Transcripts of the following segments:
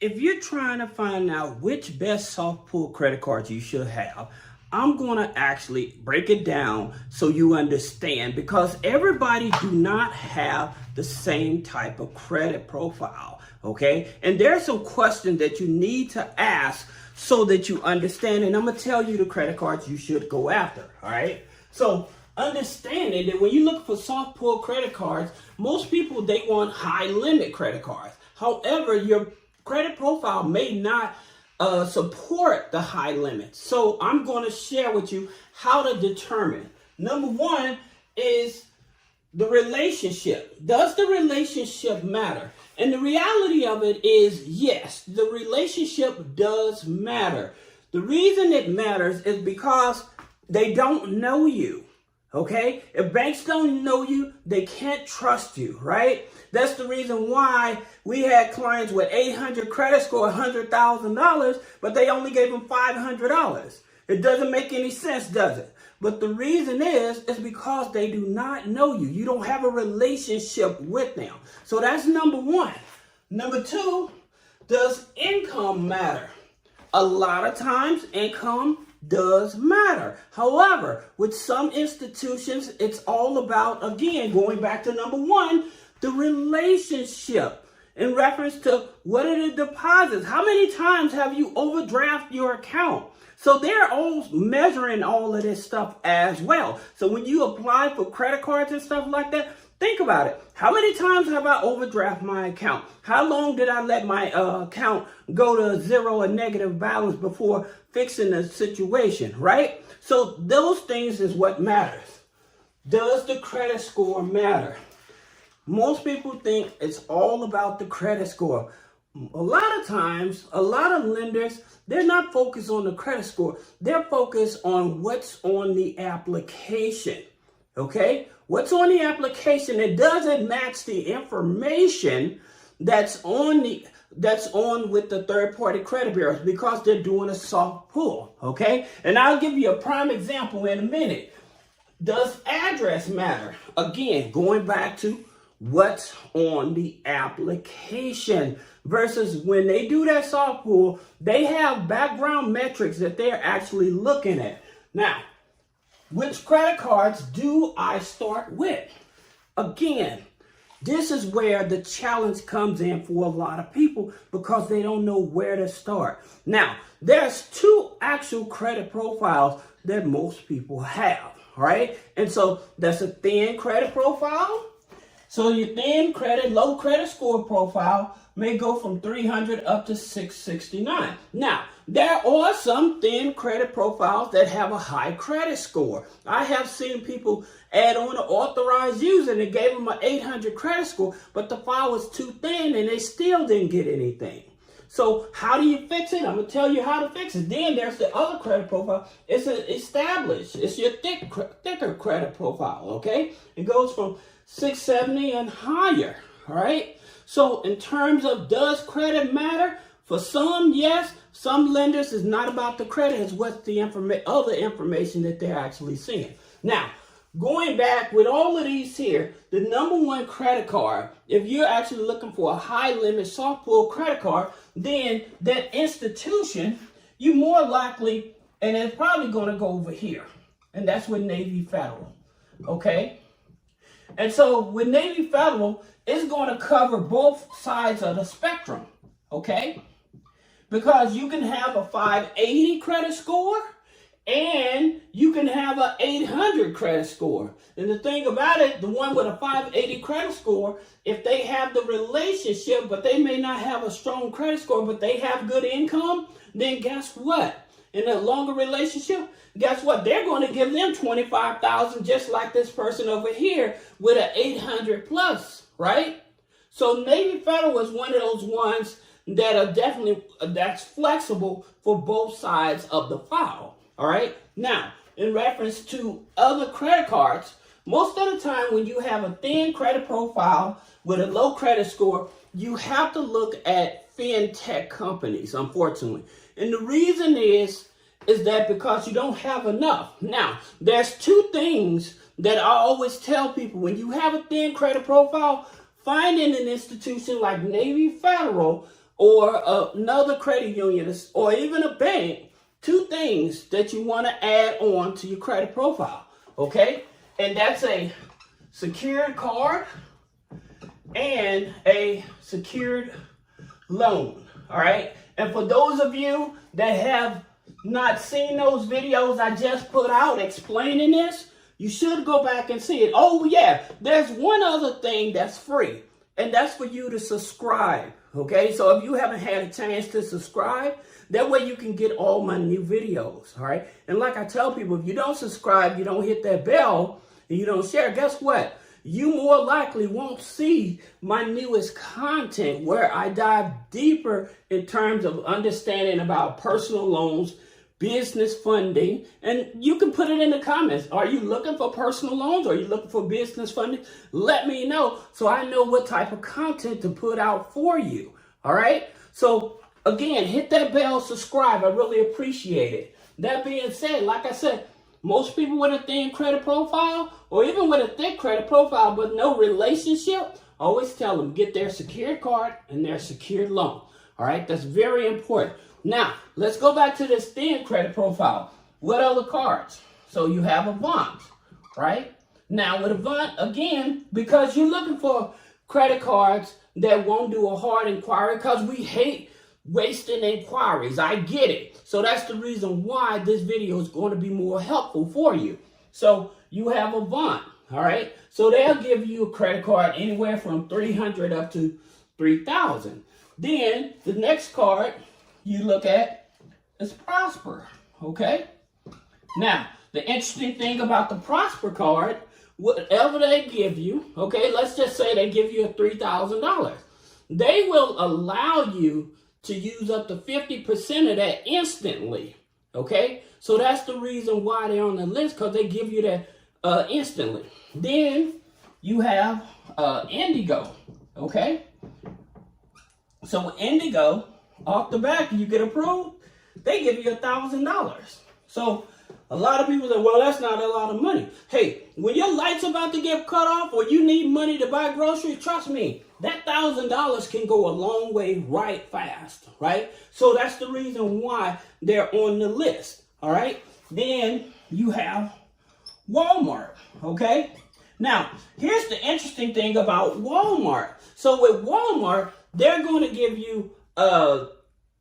if you're trying to find out which best soft pull credit cards you should have, I'm going to actually break it down so you understand, because everybody do not have the same type of credit profile, okay? And there's some questions that you need to ask so that you understand, and I'm going to tell you the credit cards you should go after, all right? So understanding that when you look for soft pull credit cards, most people, they want high limit credit cards. However, your credit profile may not support the high limits. So I'm going to share with you how to determine. Number one is the relationship. Does the relationship matter? And the reality of it is, yes, the relationship does matter. The reason it matters is because they don't know you. Okay? If banks don't know you, they can't trust you, right? That's the reason why we had clients with 800 credit score, $100,000, but they only gave them $500. It doesn't make any sense, does it? But the reason is because they do not know you. You don't have a relationship with them. So that's number one. Number two, does income matter? A lot of times income does matter. However, with some institutions, it's all about, again, going back to number one, the relationship in reference to what are the deposits. How many times have you overdraft your account? So they're all measuring all of this stuff as well. So when you apply for credit cards and stuff like that, think about it. How many times have I overdraft my account? How long did I let my account go to zero, a negative balance, before fixing the situation, right? So those things is what matters. Does the credit score matter? Most people think it's all about the credit score. A lot of times, a lot of lenders, they're not focused on the credit score. They're focused on what's on the application, okay? What's on the application? It doesn't match the information that's on with the third-party credit bureaus, because they're doing a soft pull, okay? And I'll give you a prime example in a minute. Does address matter? Again, going back to what's on the application versus when they do that soft pull, they have background metrics that they're actually looking at. Now, which credit cards do I start with? Again, this is where the challenge comes in for a lot of people, because they don't know where to start. Now, there's two actual credit profiles that most people have, right? And so that's a thin credit profile. So your thin credit, low credit score profile may go from 300 up to 669. Now, there are some thin credit profiles that have a high credit score. I have seen people add on an authorized user and it gave them an 800 credit score, but the file was too thin and they still didn't get anything. So how do you fix it? I'm going to tell you how to fix it. Then there's the other credit profile. It's established. It's your thicker credit profile, okay? It goes from 670 and higher, all right? So in terms of, does credit matter? For some, yes. Some lenders, is not about the credit, it's what's the other information that they're actually seeing. Now, going back with all of these here, the number one credit card, if you're actually looking for a high limit soft pull credit card, then that institution, you more likely, and it's probably going to go over here. And that's with Navy Federal, okay? And so with Navy Federal, it's going to cover both sides of the spectrum, okay? Because you can have a 580 credit score and you can have an 800 credit score. And the thing about it, the one with a 580 credit score, if they have the relationship, but they may not have a strong credit score, but they have good income, then guess what? In a longer relationship, guess what? They're going to give them $25,000, just like this person over here with an 800 plus, right? So Navy Federal is one of those ones that are definitely, that's flexible for both sides of the file, all right? Now, in reference to other credit cards, most of the time when you have a thin credit profile with a low credit score, you have to look at fintech companies, unfortunately. And the reason is that because you don't have enough. Now, there's two things that I always tell people. When you have a thin credit profile, finding an institution like Navy Federal or another credit union or even a bank, 2 things that you want to add on to your credit profile, okay? And that's a secured card and a secured loan, all right? And for those of you that have not seen those videos I just put out explaining this, you should go back and see it. Oh yeah, there's one other thing that's free, and that's for you to subscribe, okay? So if you haven't had a chance to subscribe, that way you can get all my new videos, all right? And like I tell people, if you don't subscribe, you don't hit that bell, and you don't share, guess what? You more likely won't see my newest content where I dive deeper in terms of understanding about personal loans, business funding, and you can put it in the comments. Are you looking for personal loans? Are you looking for business funding? Let me know so I know what type of content to put out for you, all right? So again, hit that bell, subscribe. I really appreciate it. That being said, like I said, most people with a thin credit profile, or even with a thick credit profile but no relationship, always tell them get their secured card and their secured loan. All right, that's very important. Now, let's go back to this thin credit profile. What other cards? So you have Avant, right? Now with Avant, again, because you're looking for credit cards that won't do a hard inquiry, because we hate wasting inquiries. I get it. So that's the reason why this video is going to be more helpful for you. So you have Avant, all right? So they'll give you a credit card anywhere from $300 up to $3,000. Then the next card you look at is Prosper, okay? Now, the interesting thing about the Prosper card, whatever they give you, okay, let's just say they give you a $3,000. They will allow you to use up to 50% of that instantly, okay? So that's the reason why they're on the list, because they give you that instantly. Then you have Indigo, okay? So with Indigo, off the back, you get approved, they give you $1,000. So a lot of people say, well, that's not a lot of money. Hey, when your light's about to get cut off or you need money to buy groceries, trust me, that $1,000 can go a long way right fast, right? So that's the reason why they're on the list, all right? Then you have Walmart, okay? Now, here's the interesting thing about Walmart. So with Walmart, they're going to give you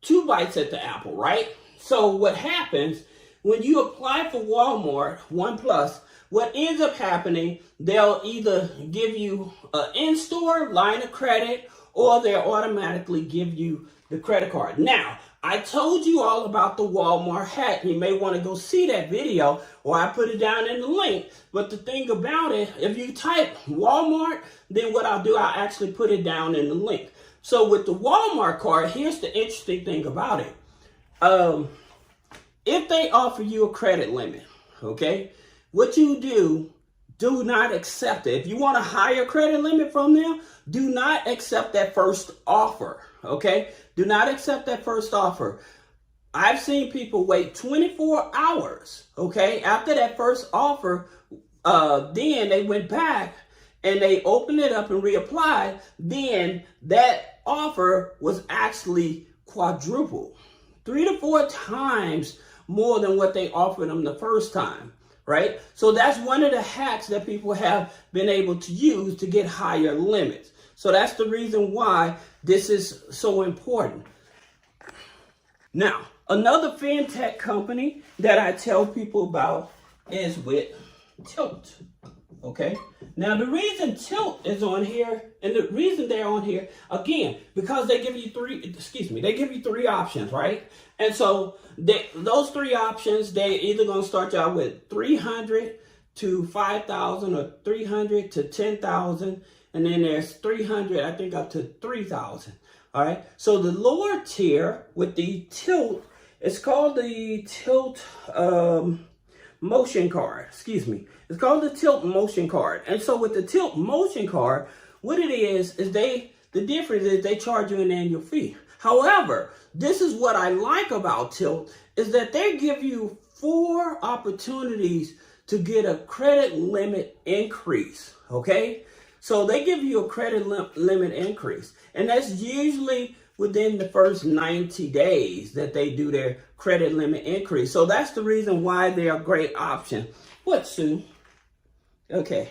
2 bites at the apple, right? So what happens when you apply for Walmart One Plus, what ends up happening, they'll either give you an in-store line of credit or they'll automatically give you the credit card. Now, I told you all about the Walmart hack. You may want to go see that video, or I put it down in the link. But the thing about it, if you type Walmart, then what I'll do, I'll actually put it down in the link. So with the Walmart card, here's the interesting thing about it. If they offer you a credit limit, okay, what you do not accept it. If you want a higher credit limit from them, do not accept that first offer, okay? Do not accept that first offer. I've seen people wait 24 hours, okay? After that first offer, then they went back and they opened it up and reapplied. Then that offer was actually quadrupled, 3 to 4 times more than what they offered them the first time, right? So that's one of the hacks that people have been able to use to get higher limits. So that's the reason why this is so important. Now, another fintech company that I tell people about is with Tilt, okay? Now, the reason Tilt is on here, and the reason they're on here, again, because they give you three options, right? And so those 3 options, they either going to start you out with $300 to $5,000 or $300 to $10,000. And then there's $300, I think, up to $3,000. All right. So the lower tier with the Tilt, it's called the Tilt Motion Card. Excuse me. It's called the Tilt Motion Card. And so with the Tilt Motion Card, what it is the difference is they charge you an annual fee. However, this is what I like about Tilt, is that they give you 4 opportunities to get a credit limit increase, okay? So they give you a credit limit increase, and that's usually within the first 90 days that they do their credit limit increase. So that's the reason why they're a great option. What, Sue? Okay,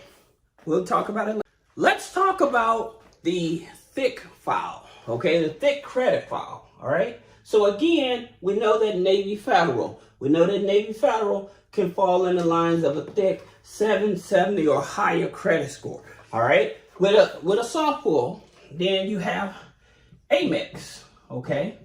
we'll talk about it later. Let's talk about the thick file, okay? The thick credit file, all right? So again, we know that Navy Federal can fall in the lines of a thick 770 or higher credit score, all right? With a soft pull, then you have Amex, okay?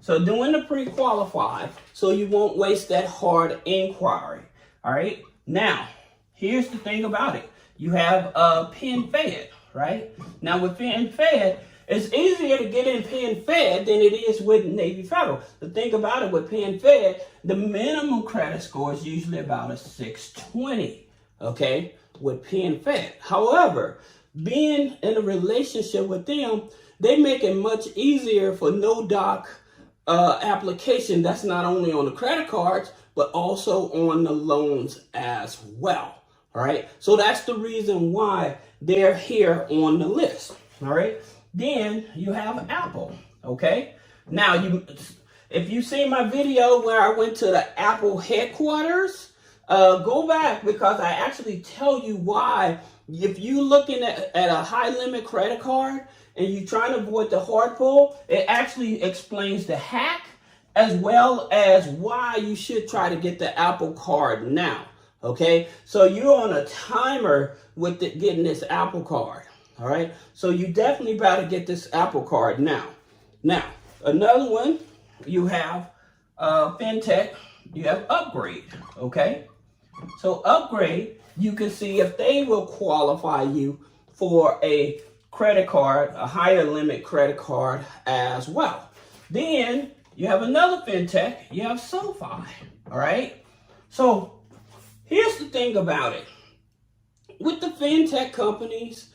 So doing the pre-qualified, so you won't waste that hard inquiry, all right? Now, here's the thing about it. You have PenFed, right? Now with PenFed, it's easier to get in PenFed than it is with Navy Federal. The thing about it with PenFed, the minimum credit score is usually about a 620, okay, with PenFed. However, being in a relationship with them, they make it much easier for no doc application. That's not only on the credit cards, but also on the loans as well. All right. So that's the reason why they're here on the list. All right. Then you have Apple. Okay. Now, if you see my video where I went to the Apple headquarters, go back, because I actually tell you why. If you're looking at a high limit credit card and you're trying to avoid the hard pull, it actually explains the hack as well as why you should try to get the Apple card now. Okay, so you're on a timer with getting this Apple card. All right, so you definitely better get this Apple card now. Now, another one, you have FinTech, you have Upgrade. Okay, so Upgrade, you can see if they will qualify you for a credit card, a higher limit credit card as well. Then you have another FinTech, you have SoFi. All right, so here's the thing about it. With the FinTech companies,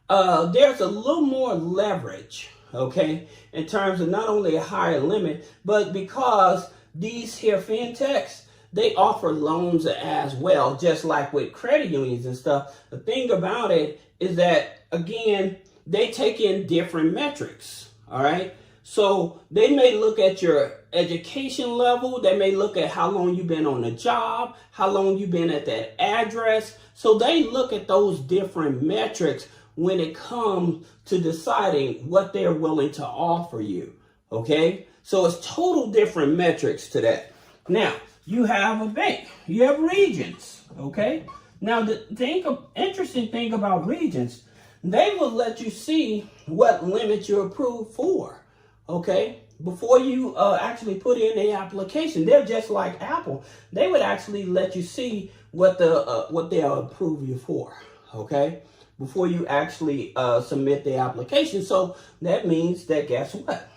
there's a little more leverage, okay, in terms of not only a higher limit, but because these here FinTechs, they offer loans as well, just like with credit unions and stuff. The thing about it is that, again, they take in different metrics, all right? So they may look at your education level. They may look at how long you've been on the job, how long you've been at that address. So they look at those different metrics when it comes to deciding what they're willing to offer you, okay? So it's total different metrics to that. Now, you have a bank. You have Regions, okay? Now, the interesting thing about Regions, they will let you see what limit you're approved for. Okay, before you actually put in the application. They're just like Apple. They would actually let you see what they'll approve you for. Okay, before you actually submit the application. So that means that, guess what?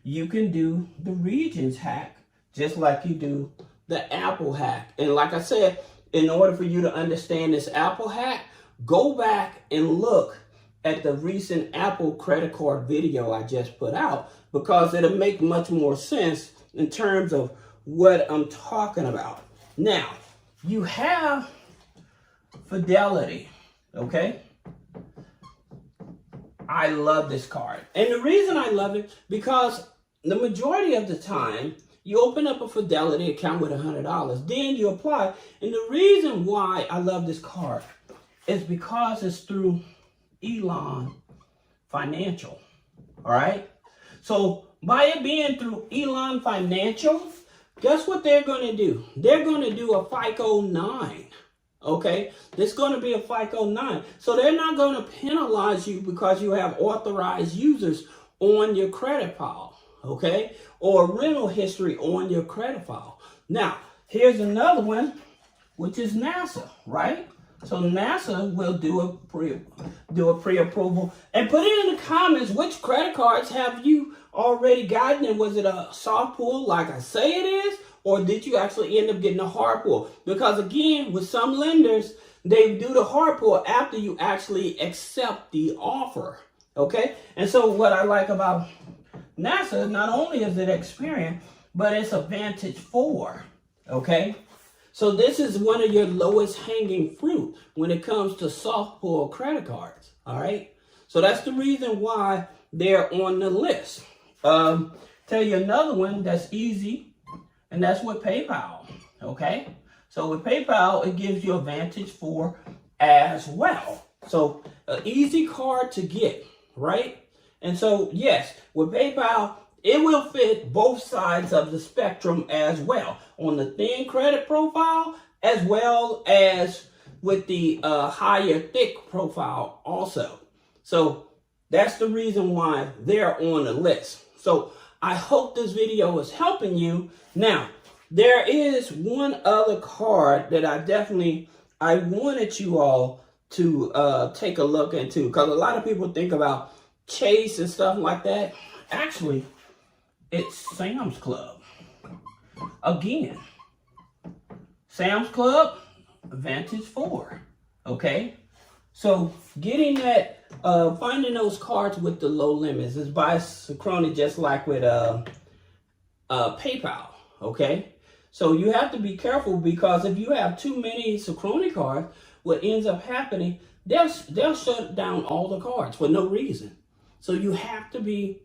You can do the Regions hack just like you do the Apple hack. And like I said, in order for you to understand this Apple hack, go back and look at the recent Apple credit card video I just put out, because it'll make much more sense in terms of what I'm talking about. Now, you have Fidelity, okay? I love this card. And the reason I love it, because the majority of the time, you open up a Fidelity account with $100, then you apply. And the reason why I love this card is because it's through Elon Financial, all right? So by it being through Elon Financial, guess what they're going to do? They're going to do a FICO 9, okay? There's going to be a FICO 9. So they're not going to penalize you because you have authorized users on your credit file, okay? Or rental history on your credit file. Now, here's another one, which is NASA, right? So NASA will do a pre-approval. And put it in the comments, which credit cards have you already gotten? And was it a soft pull like I say it is? Or did you actually end up getting a hard pull? Because again, with some lenders, they do the hard pull after you actually accept the offer. Okay? And so what I like about NASA, not only is it Experian, but it's a Vantage 4. Okay? So this is one of your lowest hanging fruit when it comes to soft pull credit cards, all right? So that's the reason why they're on the list. Tell you another one that's easy, and that's with PayPal, okay? So with PayPal, it gives you Advantage 4 as well. So an easy card to get, right? And so, yes, with PayPal, it will fit both sides of the spectrum as well, on the thin credit profile as well as with the higher thick profile also. So that's the reason why they're on the list. So I hope this video is helping you. Now, there is one other card that I wanted you all to take a look into, because a lot of people think about Chase and stuff like that. Actually, it's Sam's Club. Again, Sam's Club, Advantage 4. Okay? So getting that, finding those cards with the low limits is by Synchrony, just like with PayPal. Okay? So you have to be careful, because if you have too many Synchrony cards, what ends up happening, they'll shut down all the cards for no reason. So you have to be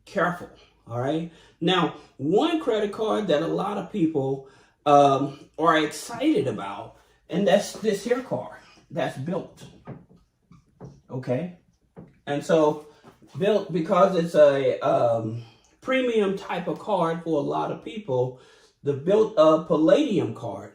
careful. All right. Now, one credit card that a lot of people are excited about, and that's this here card that's Built. Okay. And so Built, because it's a premium type of card for a lot of people, the Built Palladium card.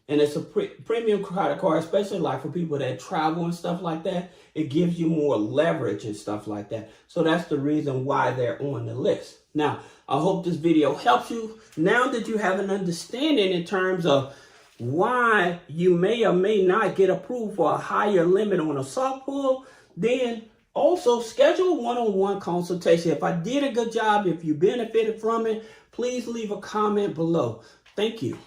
And it's a premium credit card, especially like for people that travel and stuff like that. It gives you more leverage and stuff like that. So that's the reason why they're on the list. Now, I hope this video helps you. Now that you have an understanding in terms of why you may or may not get approved for a higher limit on a soft pull, then also schedule a one-on-one consultation. If I did a good job, if you benefited from it, please leave a comment below. Thank you.